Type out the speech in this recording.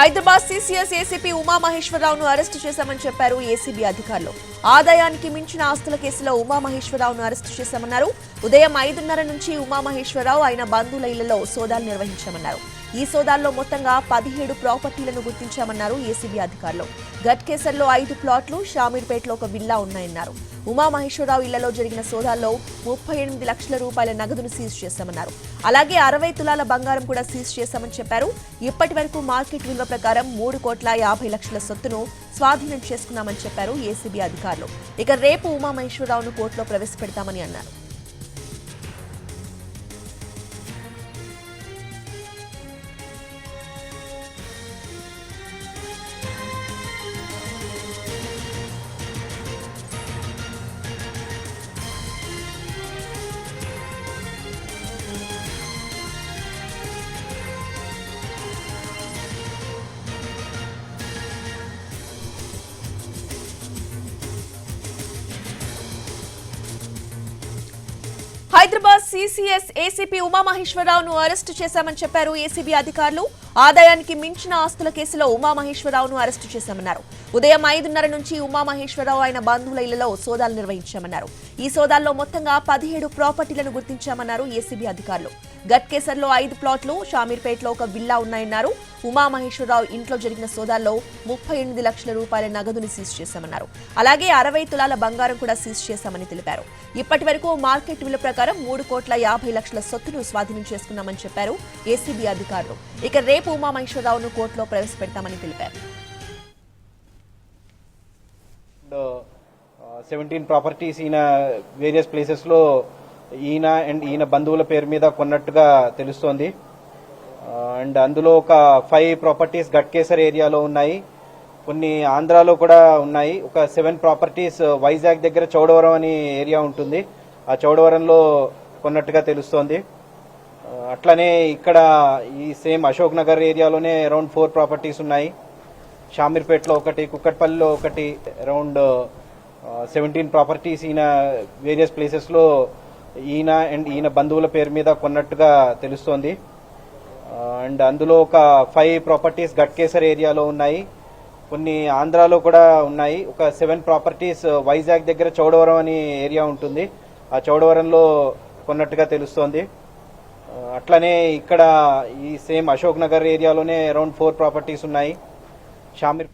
Hyderabad CCS ACP ఉమామహేశ్వరరావును arrest చేశామని చెప్పారు ACB అధికారులు. ఆదాయానికి మించిన ఆస్తుల కేసులో ఉమామహేశ్వరరావును అరెస్టు చేశామన్నారు. ఉదయం 5:30 నుంచి ఉమామహేశ్వరరావు ఆయన బంధువుల ఇళ్లలో సోదాలు నిర్వహించామన్నారు. ఈ సోదాల్లో మొత్తంగా 17 ప్రాపర్టీలను గుర్తించామన్నారు ఏసీబీ అధికారులు. గట్కేసర్లో 5 ప్లాట్లు, షామీర్పేటలో ఒక విల్లా ఉన్నాయన్నారు. ఉమామహేశ్వరరావు ఇళ్లలో జరిగిన సోదాల్లో 38 లక్షల రూపాయల నగదును సీజ్ చేశామన్నారు. అలాగే 60 తులాల బంగారం కూడా సీజ్ చేశామని చెప్పారు. ఇప్పటి వరకు మార్కెట్ విలువ ప్రకారం 3,50,00,000 సొత్తును స్వాధీనం చేసుకున్నామని చెప్పారు ఏసీబీ అధికారులు. ఇక రేపు ఉమామహేశ్వరరావును కోర్టులో ప్రవేశపెడతామని అన్నారు. హైదరాబాద్ సీసీఎస్ ఏసీపీ ఉమామహేశ్వరరావును అరెస్టు చేశామని చెప్పారు ఏసీబీ అధికారులు. ఆదాయానికి మించిన ఆస్తుల కేసులో ఉమామహేశ్వరరావును అరెస్టు చేశామన్నారు. ఉదయం 5:30 నుంచి ఉమామహేశ్వరరావు ఆయన బంధువుల ఇళ్లలో సోదాలు నిర్వహించామన్నారు. ఈ సోదాల్లో మొత్తంగా 17 ప్రాపర్టీలను గుర్తించామన్నారు ఏసీబీ అధికారులు. గట్కేసర్లో 5 ప్లాట్లు, షామీర్పేటలో ఒక విల్లా ఉన్నాయన్నారు. ఉమామహేశ్వరరావు ఇంట్లో జరిగిన సోదాల్లో 38 లక్షల రూపాయల నగదుని సీజ్ చేశామన్నారు. అలాగే 60 తులాల బంగారం కూడా సీజ్ చేశామని తెలిపారు. ఇప్పటి వరకు మార్కెట్ విలువ ప్రకారం 3,50,00,000 సొత్తును స్వాధీనం చేసుకున్నామని చెప్పారు ఏసీబీ అధికారులు. ఇక రేపు ఉమామహేశ్వరరావును కోర్టులో ప్రవేశపెడతామని తెలిపారు. 17 ప్రాపర్టీస్ ఈయన వేరియస్ ప్లేసెస్ లో ఈయన బంధువుల పేరు మీద కొన్నట్టుగా తెలుస్తోంది. అండ్ అందులో ఒక 5 ప్రాపర్టీస్ గట్కేసర్ ఏరియాలో ఉన్నాయి, కొన్ని ఆంధ్రాలో కూడా ఉన్నాయి. ఒక 7 ప్రాపర్టీస్ వైజాగ్ దగ్గర చౌడవరం అని ఏరియా ఉంటుంది, ఆ చౌడవరంలో కొన్నట్టుగా తెలుస్తోంది. అట్లనే ఇక్కడ ఈ సేమ్ అశోక్ నగర్ ఏరియాలోనే అరౌండ్ 4 ప్రాపర్టీస్ ఉన్నాయి. షామీర్పేటలో ఒకటి, కుక్కట్పల్లిలో ఒకటి, అరౌండ్ 17 ప్రాపర్టీస్ ఈయన వేరియస్ ప్లేసెస్ లో ఈయన బంధువుల పేరు మీద కొన్నట్టుగా తెలుస్తోంది. అండ్ అందులో ఒక 5 ప్రాపర్టీస్ గట్కేసర్ ఏరియాలో ఉన్నాయి, కొన్ని ఆంధ్రాలో కూడా ఉన్నాయి. ఒక 7 ప్రాపర్టీస్ వైజాగ్ దగ్గర చౌడవరం అని ఏరియా ఉంటుంది, ఆ చౌడవరంలో కొన్నట్టుగా తెలుస్తోంది. అట్లనే ఇక్కడ ఈ సేమ్ అశోక్ నగర్ ఏరియాలోనే అరౌండ్ 4 ప్రాపర్టీస్ ఉన్నాయి. షామీర్